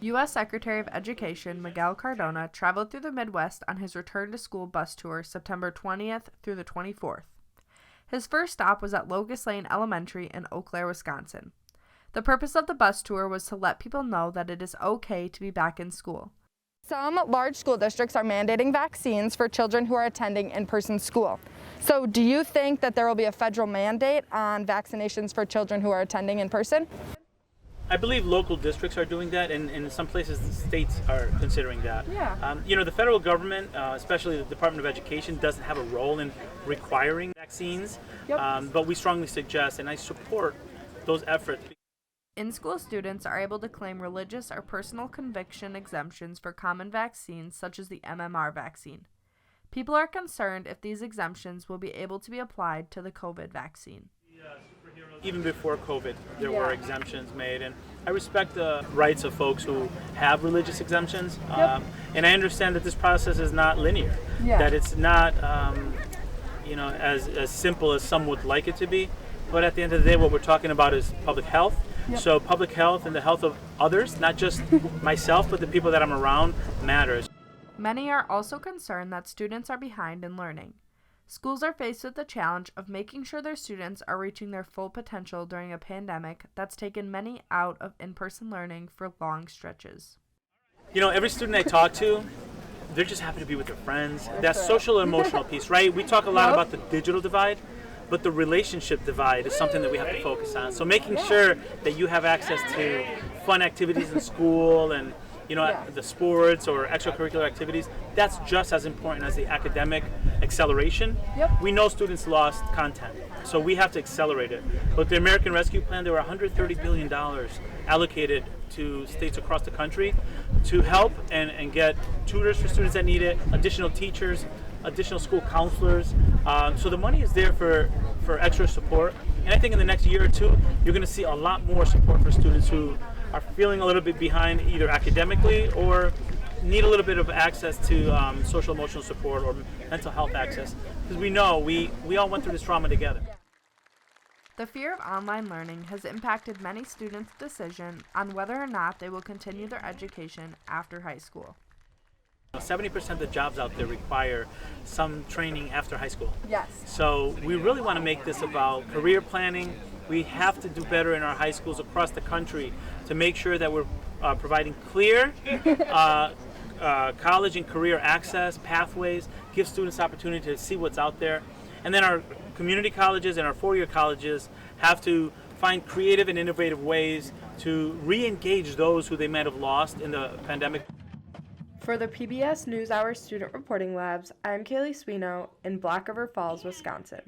U.S. Secretary of Education Miguel Cardona traveled through the Midwest on his return to school bus tour September 20th through the 24th. His first stop was at Locust Lane Elementary in Eau Claire, Wisconsin. The purpose of the bus tour was to let people know that it is okay to be back in school. Some large school districts are mandating vaccines for children who are attending in-person school. So do you think that there will be a federal mandate on vaccinations for children who are attending in person? I believe local districts are doing that, and in some places the states are considering that. Yeah. The federal government, especially the Department of Education, doesn't have a role in requiring vaccines, Yep. but we strongly suggest, and I support those efforts. In-school students are able to claim religious or personal conviction exemptions for common vaccines such as the MMR vaccine. People are concerned if these exemptions will be able to be applied to the COVID vaccine. Even before COVID, there were exemptions made, and I respect the rights of folks who have religious exemptions, and I understand that this process is not linear, that it's not as simple as some would like it to be, but at the end of the day what we're talking about is public health. So public health and the health of others, not just myself, but the people that I'm around, matters. Many are also concerned that students are behind in learning. Schools are faced with the challenge of making sure their students are reaching their full potential during a pandemic that's taken many out of in-person learning for long stretches. Every student I talk to, they're just happy to be with their friends. That social and emotional piece, right? We talk a lot about the digital divide, but the relationship divide is something that we have to focus on. So making sure that you have access to fun activities in school and the sports or extracurricular activities, that's just as important as the academic acceleration. We know students lost content, so we have to accelerate it. But the American Rescue Plan, there were $130 billion allocated to states across the country to help and get tutors for students that need it, additional teachers, additional school counselors. So the money is there for extra support. And I think in the next year or two, you're going to see a lot more support for students who are feeling a little bit behind either academically or need a little bit of access to social emotional support or mental health access. Because we know we all went through this trauma together. The fear of online learning has impacted many students' decision on whether or not they will continue their education after high school. 70% of the jobs out there require some training after high school. Yes. So we really want to make this about career planning. We have to do better in our high schools across the country to make sure that we're providing clear college and career access pathways, give students opportunity to see what's out there. And then our community colleges and our four-year colleges have to find creative and innovative ways to re-engage those who they might have lost in the pandemic. For the PBS NewsHour Student Reporting Labs, I'm Kaylee Swino in Black River Falls, Wisconsin.